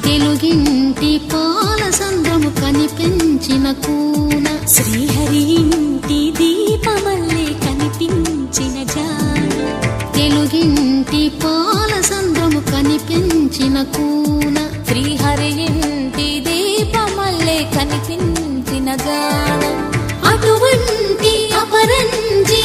తెలుగింటి పాల సంద్రము కనిపించిన కూన శ్రీహరి ఇంటి దీపమల్లే కనిపించిన జాన తెలుగింటి పాల సంద్రము కనిపించిన కూన శ్రీహరి ఇంటి దీపమల్లే కనిపించిన జాన అటువంటి అపరంజి